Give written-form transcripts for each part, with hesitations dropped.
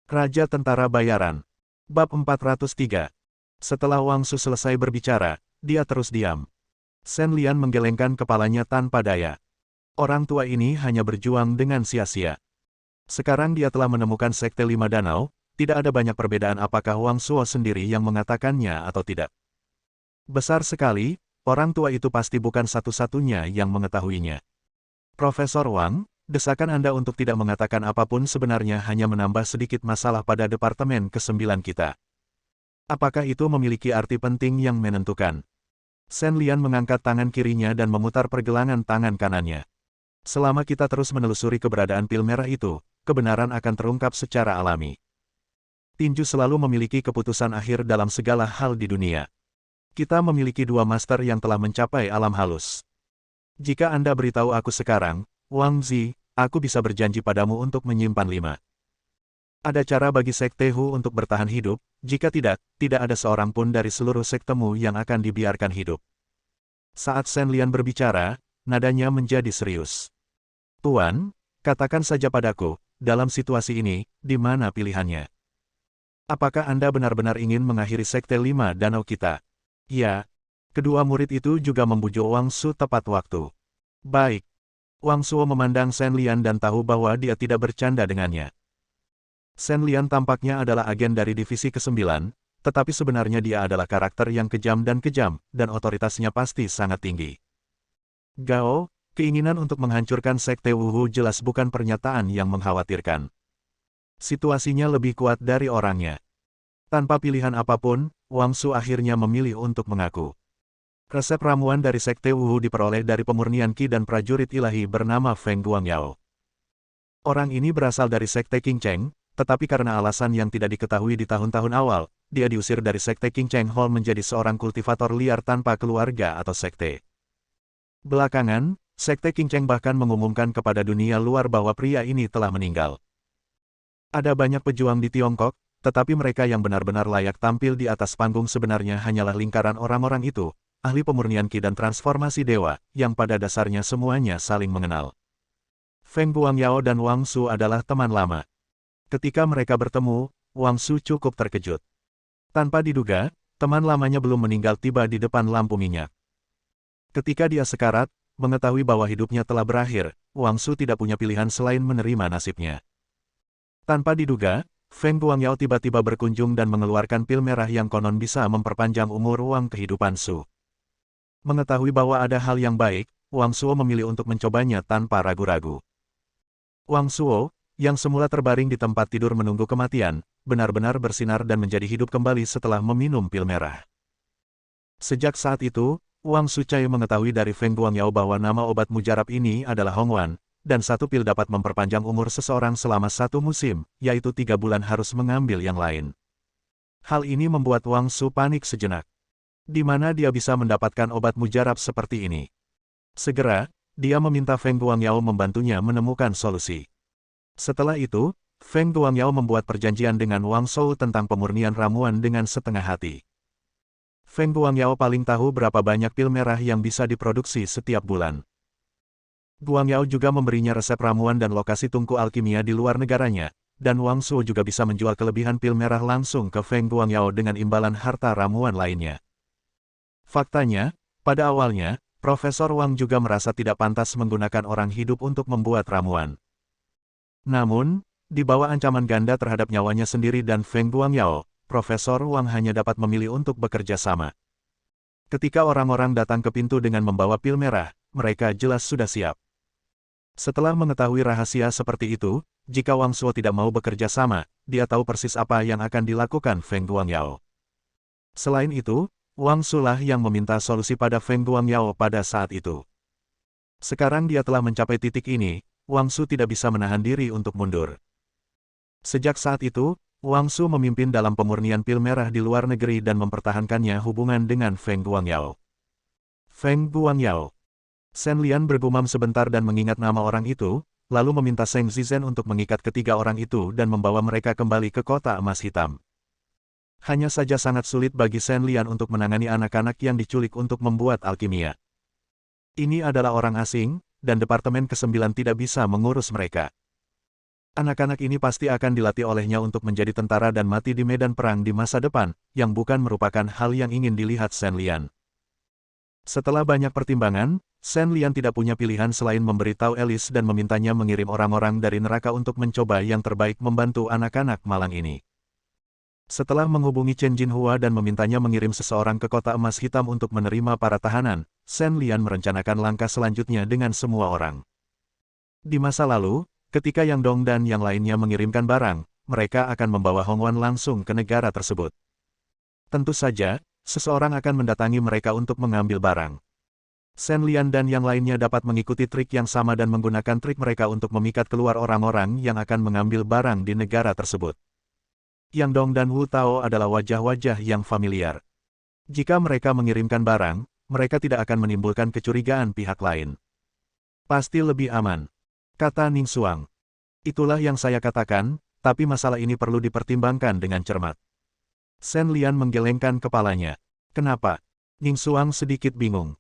Raja Tentara Bayaran. Bab 403. Setelah Wang Su selesai berbicara, dia terus diam. Shen Lian menggelengkan kepalanya tanpa daya. Orang tua ini hanya berjuang dengan sia-sia. Sekarang dia telah menemukan Sekte Lima Danau, tidak ada banyak perbedaan apakah Wang Suo sendiri yang mengatakannya atau tidak. Besar sekali, orang tua itu pasti bukan satu-satunya yang mengetahuinya. Profesor Wang, desakan Anda untuk tidak mengatakan apapun sebenarnya hanya menambah sedikit masalah pada Departemen ke-9 kita. Apakah itu memiliki arti penting yang menentukan? Shen Lian mengangkat tangan kirinya dan memutar pergelangan tangan kanannya. Selama kita terus menelusuri keberadaan pil merah itu, kebenaran akan terungkap secara alami. Tinju selalu memiliki keputusan akhir dalam segala hal di dunia. Kita memiliki dua master yang telah mencapai alam halus. Jika Anda beritahu aku sekarang, Wang Zi, aku bisa berjanji padamu untuk menyimpan 5. Ada cara bagi Sekte Hu untuk bertahan hidup, jika tidak, tidak ada seorang pun dari seluruh sektemu yang akan dibiarkan hidup. Saat Shen Lian berbicara, nadanya menjadi serius. Tuan, katakan saja padaku, dalam situasi ini, di mana pilihannya? Apakah Anda benar-benar ingin mengakhiri Sekte Lima Danau kita? Ya. Kedua murid itu juga membujuk Wang Su tepat waktu. Baik. Wang Suo memandang Shen Lian dan tahu bahwa dia tidak bercanda dengannya. Shen Lian tampaknya adalah agen dari divisi ke-9, tetapi sebenarnya dia adalah karakter yang kejam, dan otoritasnya pasti sangat tinggi. Gao, keinginan untuk menghancurkan Sekte Wuhu jelas bukan pernyataan yang mengkhawatirkan. Situasinya lebih kuat dari orangnya. Tanpa pilihan apapun, Wang Su akhirnya memilih untuk mengaku. Resep ramuan dari Sekte Wuhu diperoleh dari pemurnian Qi dan prajurit ilahi bernama Feng Guangyao. Orang ini berasal dari Sekte Qing Cheng, tetapi karena alasan yang tidak diketahui di tahun-tahun awal, dia diusir dari Sekte Qing Cheng Hall menjadi seorang kultivator liar tanpa keluarga atau sekte. Belakangan, Sekte Qing Cheng bahkan mengumumkan kepada dunia luar bahwa pria ini telah meninggal. Ada banyak pejuang di Tiongkok, tetapi mereka yang benar-benar layak tampil di atas panggung sebenarnya hanyalah lingkaran orang-orang itu, ahli pemurnian Qi dan transformasi dewa, yang pada dasarnya semuanya saling mengenal. Feng Guangyao dan Wang Su adalah teman lama. Ketika mereka bertemu, Wang Su cukup terkejut. Tanpa diduga, teman lamanya belum meninggal tiba di depan lampu minyak. Ketika dia sekarat, mengetahui bahwa hidupnya telah berakhir, Wang Su tidak punya pilihan selain menerima nasibnya. Tanpa diduga, Feng Guangyao tiba-tiba berkunjung dan mengeluarkan pil merah yang konon bisa memperpanjang umur Wang kehidupan Su. Mengetahui bahwa ada hal yang baik, Wang Suo memilih untuk mencobanya tanpa ragu-ragu. Wang Suo, yang semula terbaring di tempat tidur menunggu kematian, benar-benar bersinar dan menjadi hidup kembali setelah meminum pil merah. Sejak saat itu, Wang Sucai mengetahui dari Feng Guangyao bahwa nama obat mujarab ini adalah Hongwan, dan satu pil dapat memperpanjang umur seseorang selama 1 musim, yaitu 3 bulan harus mengambil yang lain. Hal ini membuat Wang Su panik sejenak. Di mana dia bisa mendapatkan obat mujarab seperti ini? Segera, dia meminta Feng Guangyao membantunya menemukan solusi. Setelah itu, Feng Guangyao membuat perjanjian dengan Wang Shou tentang pemurnian ramuan dengan setengah hati. Feng Guangyao paling tahu berapa banyak pil merah yang bisa diproduksi setiap bulan. Guangyao juga memberinya resep ramuan dan lokasi tungku alkimia di luar negaranya, dan Wang Shou juga bisa menjual kelebihan pil merah langsung ke Feng Guangyao dengan imbalan harta ramuan lainnya. Faktanya, pada awalnya, Profesor Wang juga merasa tidak pantas menggunakan orang hidup untuk membuat ramuan. Namun, di bawah ancaman ganda terhadap nyawanya sendiri dan Feng Guangyao, Profesor Wang hanya dapat memilih untuk bekerja sama. Ketika orang-orang datang ke pintu dengan membawa pil merah, mereka jelas sudah siap. Setelah mengetahui rahasia seperti itu, jika Wang Suo tidak mau bekerja sama, dia tahu persis apa yang akan dilakukan Feng Guangyao. Selain itu, Wang Su lah yang meminta solusi pada Feng Guangyao pada saat itu. Sekarang dia telah mencapai titik ini, Wang Su tidak bisa menahan diri untuk mundur. Sejak saat itu, Wang Su memimpin dalam pemurnian pil merah di luar negeri dan mempertahankannya hubungan dengan Feng Guangyao. Feng Guangyao. Shen Lian bergumam sebentar dan mengingat nama orang itu, lalu meminta Zheng Zizhen untuk mengikat ketiga orang itu dan membawa mereka kembali ke kota emas hitam. Hanya saja sangat sulit bagi Shen Lian untuk menangani anak-anak yang diculik untuk membuat alkimia. Ini adalah orang asing, dan Departemen ke-9 tidak bisa mengurus mereka. Anak-anak ini pasti akan dilatih olehnya untuk menjadi tentara dan mati di medan perang di masa depan, yang bukan merupakan hal yang ingin dilihat Shen Lian. Setelah banyak pertimbangan, Shen Lian tidak punya pilihan selain memberitahu Alice dan memintanya mengirim orang-orang dari neraka untuk mencoba yang terbaik membantu anak-anak malang ini. Setelah menghubungi Chen Jinhua dan memintanya mengirim seseorang ke kota emas hitam untuk menerima para tahanan, Shen Lian merencanakan langkah selanjutnya dengan semua orang. Di masa lalu, ketika Yang Dong dan yang lainnya mengirimkan barang, mereka akan membawa Hong Wan langsung ke negara tersebut. Tentu saja, seseorang akan mendatangi mereka untuk mengambil barang. Shen Lian dan yang lainnya dapat mengikuti trik yang sama dan menggunakan trik mereka untuk memikat keluar orang-orang yang akan mengambil barang di negara tersebut. Yang Dong dan Wu Tao adalah wajah-wajah yang familiar. Jika mereka mengirimkan barang, mereka tidak akan menimbulkan kecurigaan pihak lain. Pasti lebih aman, kata Ning Xuang. Itulah yang saya katakan, tapi masalah ini perlu dipertimbangkan dengan cermat. Shen Lian menggelengkan kepalanya. Kenapa? Ning Xuang sedikit bingung.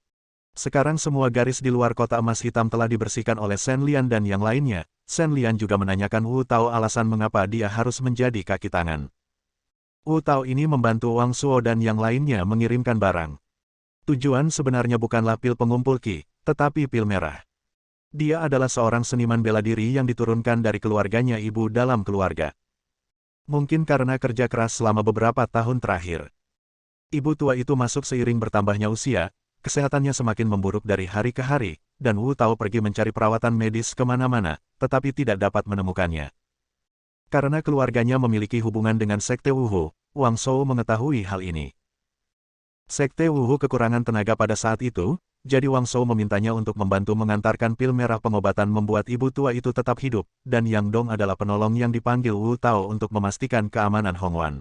Sekarang semua garis di luar kota emas hitam telah dibersihkan oleh Shen Lian dan yang lainnya. Shen Lian juga menanyakan Wu Tao alasan mengapa dia harus menjadi kaki tangan. Wu Tao ini membantu Wang Shuo dan yang lainnya mengirimkan barang. Tujuan sebenarnya bukanlah pil pengumpul Qi, tetapi pil merah. Dia adalah seorang seniman bela diri yang diturunkan dari keluarganya ibu dalam keluarga. Mungkin karena kerja keras selama beberapa tahun terakhir. Ibu tua itu masuk seiring bertambahnya usia, kesehatannya semakin memburuk dari hari ke hari, dan Wu Tao pergi mencari perawatan medis kemana-mana, tetapi tidak dapat menemukannya. Karena keluarganya memiliki hubungan dengan Sekte Wuhu, Wang Shou mengetahui hal ini. Sekte Wuhu kekurangan tenaga pada saat itu, jadi Wang Shou memintanya untuk membantu mengantarkan pil merah pengobatan membuat ibu tua itu tetap hidup, dan Yang Dong adalah penolong yang dipanggil Wu Tao untuk memastikan keamanan Hong Wan.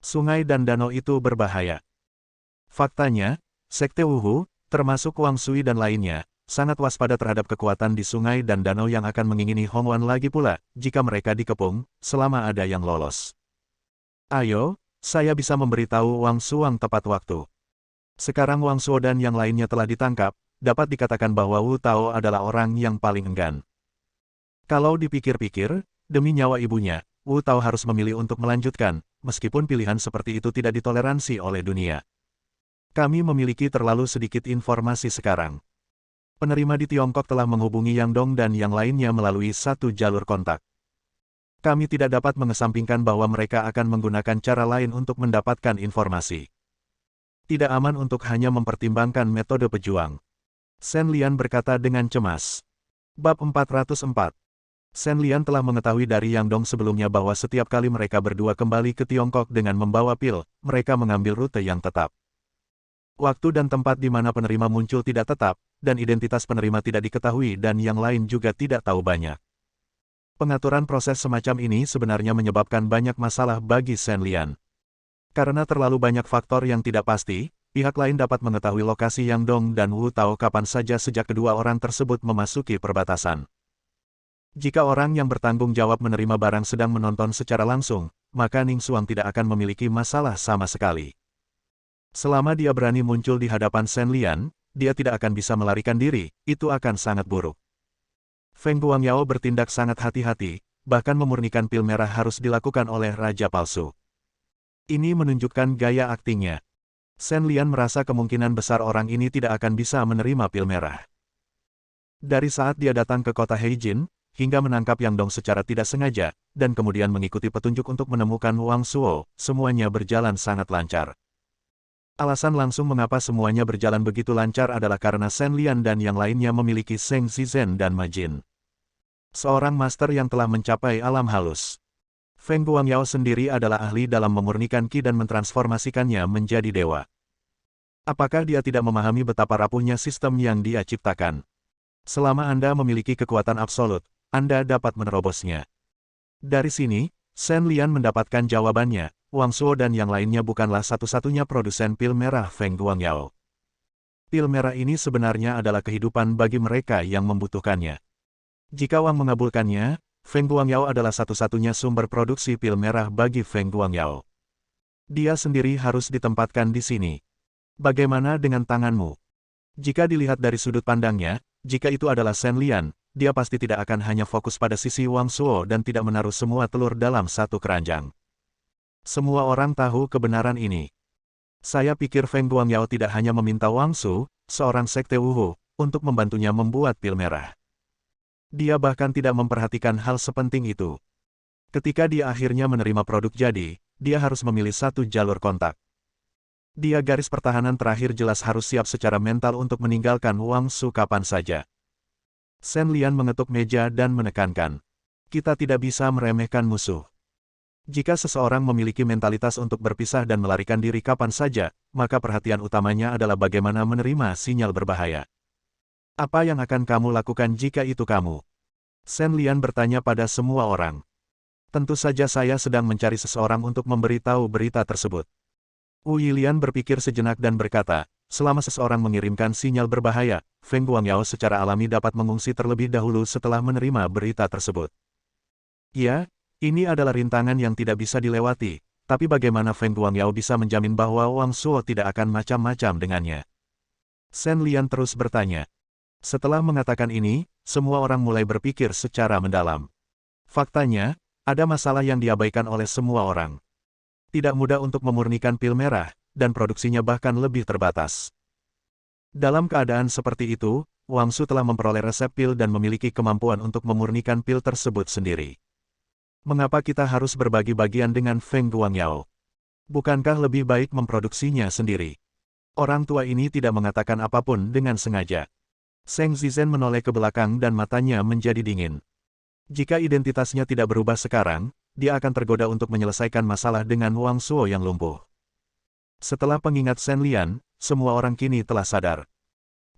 Sungai dan danau itu berbahaya. Faktanya, Sekte Wuhu, termasuk Wang Sui dan lainnya, sangat waspada terhadap kekuatan di sungai dan danau yang akan mengingini Hong Wan lagi pula, jika mereka dikepung, selama ada yang lolos. Ayo, saya bisa memberitahu Wang Shuang tepat waktu. Sekarang Wang Shuo dan yang lainnya telah ditangkap, dapat dikatakan bahwa Wu Tao adalah orang yang paling enggan. Kalau dipikir-pikir, demi nyawa ibunya, Wu Tao harus memilih untuk melanjutkan, meskipun pilihan seperti itu tidak ditoleransi oleh dunia. Kami memiliki terlalu sedikit informasi sekarang. Penerima di Tiongkok telah menghubungi Yang Dong dan yang lainnya melalui satu jalur kontak. Kami tidak dapat mengesampingkan bahwa mereka akan menggunakan cara lain untuk mendapatkan informasi. Tidak aman untuk hanya mempertimbangkan metode pejuang. Shen Lian berkata dengan cemas. Bab 404. Shen Lian telah mengetahui dari Yang Dong sebelumnya bahwa setiap kali mereka berdua kembali ke Tiongkok dengan membawa pil, mereka mengambil rute yang tetap. Waktu dan tempat di mana penerima muncul tidak tetap, dan identitas penerima tidak diketahui dan yang lain juga tidak tahu banyak. Pengaturan proses semacam ini sebenarnya menyebabkan banyak masalah bagi Shen Lian. Karena terlalu banyak faktor yang tidak pasti, pihak lain dapat mengetahui lokasi Yang Dong dan Wu Tao kapan saja sejak kedua orang tersebut memasuki perbatasan. Jika orang yang bertanggung jawab menerima barang sedang menonton secara langsung, maka Ning Xuang tidak akan memiliki masalah sama sekali. Selama dia berani muncul di hadapan Shen Lian, dia tidak akan bisa melarikan diri, itu akan sangat buruk. Feng Guangyao bertindak sangat hati-hati, bahkan memurnikan pil merah harus dilakukan oleh Raja Palsu. Ini menunjukkan gaya aktingnya. Shen Lian merasa kemungkinan besar orang ini tidak akan bisa menerima pil merah. Dari saat dia datang ke kota Heijin, hingga menangkap Yang Dong secara tidak sengaja, dan kemudian mengikuti petunjuk untuk menemukan Wang Shuo, semuanya berjalan sangat lancar. Alasan langsung mengapa semuanya berjalan begitu lancar adalah karena Shen Lian dan yang lainnya memiliki Sheng Zizhen dan Ma Jin. Seorang master yang telah mencapai alam halus. Feng Guangyao sendiri adalah ahli dalam memurnikan Qi dan mentransformasikannya menjadi dewa. Apakah dia tidak memahami betapa rapuhnya sistem yang dia ciptakan? Selama Anda memiliki kekuatan absolut, Anda dapat menerobosnya. Dari sini, Shen Lian mendapatkan jawabannya. Wang Shuo dan yang lainnya bukanlah satu-satunya produsen pil merah Feng Guangyao. Pil merah ini sebenarnya adalah kehidupan bagi mereka yang membutuhkannya. Jika Wang mengabulkannya, Feng Guangyao adalah satu-satunya sumber produksi pil merah bagi Feng Guangyao. Dia sendiri harus ditempatkan di sini. Bagaimana dengan tanganmu? Jika dilihat dari sudut pandangnya, Jika itu adalah Shen Lian, dia pasti tidak akan hanya fokus pada sisi Wang Suo dan tidak menaruh semua telur dalam satu keranjang. Semua orang tahu kebenaran ini. Saya pikir Feng Guangyao tidak hanya meminta Wang Su, seorang sekte Wuhu, untuk membantunya membuat pil merah. Dia bahkan tidak memperhatikan hal sepenting itu. Ketika dia akhirnya menerima produk jadi, dia harus memilih satu jalur kontak. Dia garis pertahanan terakhir jelas harus siap secara mental untuk meninggalkan Wang Su kapan saja. Shen Lian mengetuk meja dan menekankan. Kita tidak bisa meremehkan musuh. Jika seseorang memiliki mentalitas untuk berpisah dan melarikan diri kapan saja, maka perhatian utamanya adalah bagaimana menerima sinyal berbahaya. Apa yang akan kamu lakukan jika itu kamu? Shen Lian bertanya pada semua orang. Tentu saja saya sedang mencari seseorang untuk memberitahu berita tersebut. Wu Yilian berpikir sejenak dan berkata, selama seseorang mengirimkan sinyal berbahaya, Feng Guangyao secara alami dapat mengungsi terlebih dahulu setelah menerima berita tersebut. Ya, ini adalah rintangan yang tidak bisa dilewati, tapi bagaimana Feng Guangyao bisa menjamin bahwa Wang Suo tidak akan macam-macam dengannya? Shen Lian terus bertanya. Setelah mengatakan ini, semua orang mulai berpikir secara mendalam. Faktanya, ada masalah yang diabaikan oleh semua orang. Tidak mudah untuk memurnikan pil merah, dan produksinya bahkan lebih terbatas. Dalam keadaan seperti itu, Wang Su telah memperoleh resep pil dan memiliki kemampuan untuk memurnikan pil tersebut sendiri. Mengapa kita harus berbagi bagian dengan Feng Guangyao? Bukankah lebih baik memproduksinya sendiri? Orang tua ini tidak mengatakan apapun dengan sengaja. Seng Zizhen menoleh ke belakang dan matanya menjadi dingin. Jika identitasnya tidak berubah sekarang, dia akan tergoda untuk menyelesaikan masalah dengan Wang Suo yang lumpuh. Setelah pengingat Shen Lian, semua orang kini telah sadar.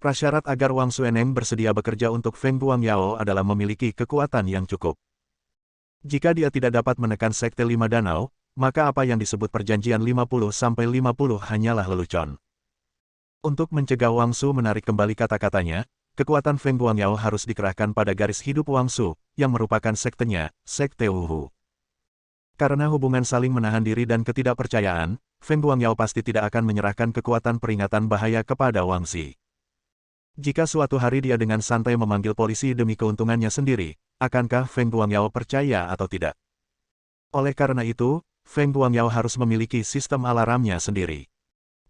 Prasyarat agar Wang Sueneng bersedia bekerja untuk Feng Guangyao adalah memiliki kekuatan yang cukup. Jika dia tidak dapat menekan Sekte Lima Danau, maka apa yang disebut perjanjian 50-50 hanyalah lelucon. Untuk mencegah Wang Su menarik kembali kata-katanya, kekuatan Feng Guangyao harus dikerahkan pada garis hidup Wang Su, yang merupakan sektenya, Sekte Wuhu. Karena hubungan saling menahan diri dan ketidakpercayaan, Feng Guangyao pasti tidak akan menyerahkan kekuatan peringatan bahaya kepada Wang Xi. Jika suatu hari dia dengan santai memanggil polisi demi keuntungannya sendiri, akankah Feng Guangyao percaya atau tidak? Oleh karena itu, Feng Guangyao harus memiliki sistem alarmnya sendiri.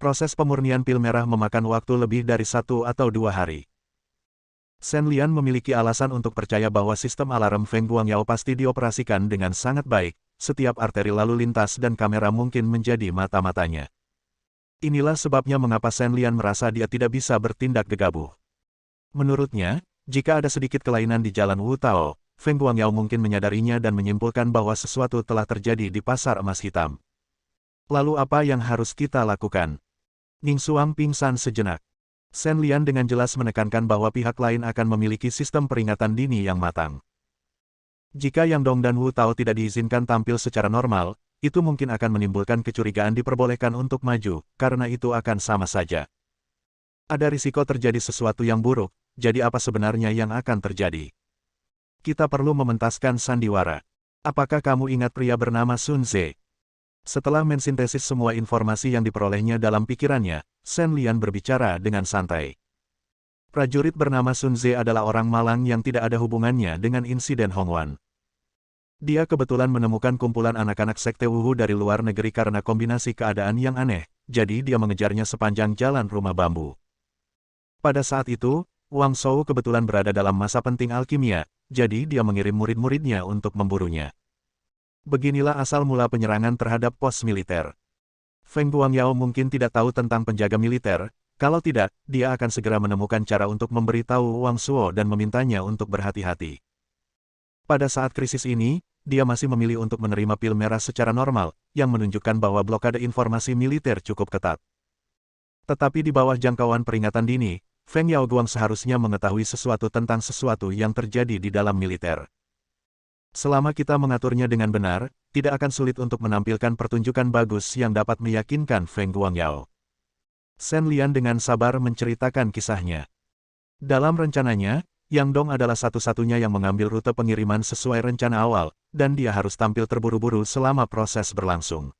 Proses pemurnian pil merah memakan waktu lebih dari 1 atau 2 hari. Shen Lian memiliki alasan untuk percaya bahwa sistem alarm Feng Guangyao pasti dioperasikan dengan sangat baik, setiap arteri lalu lintas dan kamera mungkin menjadi mata-matanya. Inilah sebabnya mengapa Shen Lian merasa dia tidak bisa bertindak gegabah. Menurutnya, jika ada sedikit kelainan di jalan Wu Tao, Feng Guangyao mungkin menyadarinya dan menyimpulkan bahwa sesuatu telah terjadi di pasar emas hitam. Lalu apa yang harus kita lakukan? Ning Xuang pingsan sejenak. Shen Lian dengan jelas menekankan bahwa pihak lain akan memiliki sistem peringatan dini yang matang. Jika Yang Dong dan Wu Tao tidak diizinkan tampil secara normal, itu mungkin akan menimbulkan kecurigaan diperbolehkan untuk maju, karena itu akan sama saja. Ada risiko terjadi sesuatu yang buruk, jadi apa sebenarnya yang akan terjadi? Kita perlu mementaskan sandiwara. Apakah kamu ingat pria bernama Sun Ze? Setelah mensintesis semua informasi yang diperolehnya dalam pikirannya, Shen Lian berbicara dengan santai. Prajurit bernama Sun Ze adalah orang malang yang tidak ada hubungannya dengan insiden Hongwan. Dia kebetulan menemukan kumpulan anak-anak Sekte Wuhu dari luar negeri karena kombinasi keadaan yang aneh, jadi dia mengejarnya sepanjang jalan rumah bambu. Pada saat itu, Wang Shou kebetulan berada dalam masa penting alkimia, jadi dia mengirim murid-muridnya untuk memburunya. Beginilah asal mula penyerangan terhadap pos militer. Feng Guangyao mungkin tidak tahu tentang penjaga militer, kalau tidak, dia akan segera menemukan cara untuk memberitahu Wang Suo dan memintanya untuk berhati-hati. Pada saat krisis ini, dia masih memilih untuk menerima pil merah secara normal, yang menunjukkan bahwa blokade informasi militer cukup ketat. Tetapi di bawah jangkauan peringatan dini, Feng Yaoguang seharusnya mengetahui sesuatu tentang sesuatu yang terjadi di dalam militer. Selama kita mengaturnya dengan benar, tidak akan sulit untuk menampilkan pertunjukan bagus yang dapat meyakinkan Feng Guangyao. Shen Lian dengan sabar menceritakan kisahnya. Dalam rencananya, Yang Dong adalah satu-satunya yang mengambil rute pengiriman sesuai rencana awal, dan dia harus tampil terburu-buru selama proses berlangsung.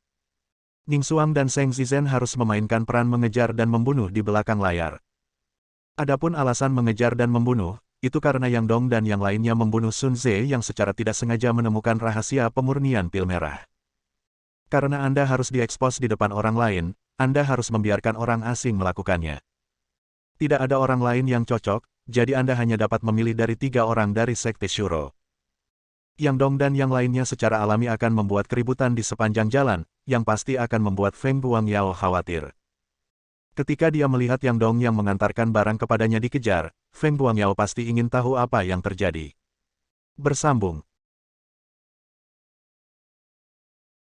Ning Xuang dan Seng Zizhen harus memainkan peran mengejar dan membunuh di belakang layar. Adapun alasan mengejar dan membunuh, itu karena Yang Dong dan yang lainnya membunuh Sun Ze yang secara tidak sengaja menemukan rahasia pemurnian pil merah. Karena Anda harus diekspos di depan orang lain, Anda harus membiarkan orang asing melakukannya. Tidak ada orang lain yang cocok, jadi Anda hanya dapat memilih dari 3 orang dari Sekte Shuro. Yang Dong dan yang lainnya secara alami akan membuat keributan di sepanjang jalan, yang pasti akan membuat Feng Guangyao khawatir. Ketika dia melihat Yang Dong yang mengantarkan barang kepadanya dikejar, Feng Guangyao pasti ingin tahu apa yang terjadi. Bersambung.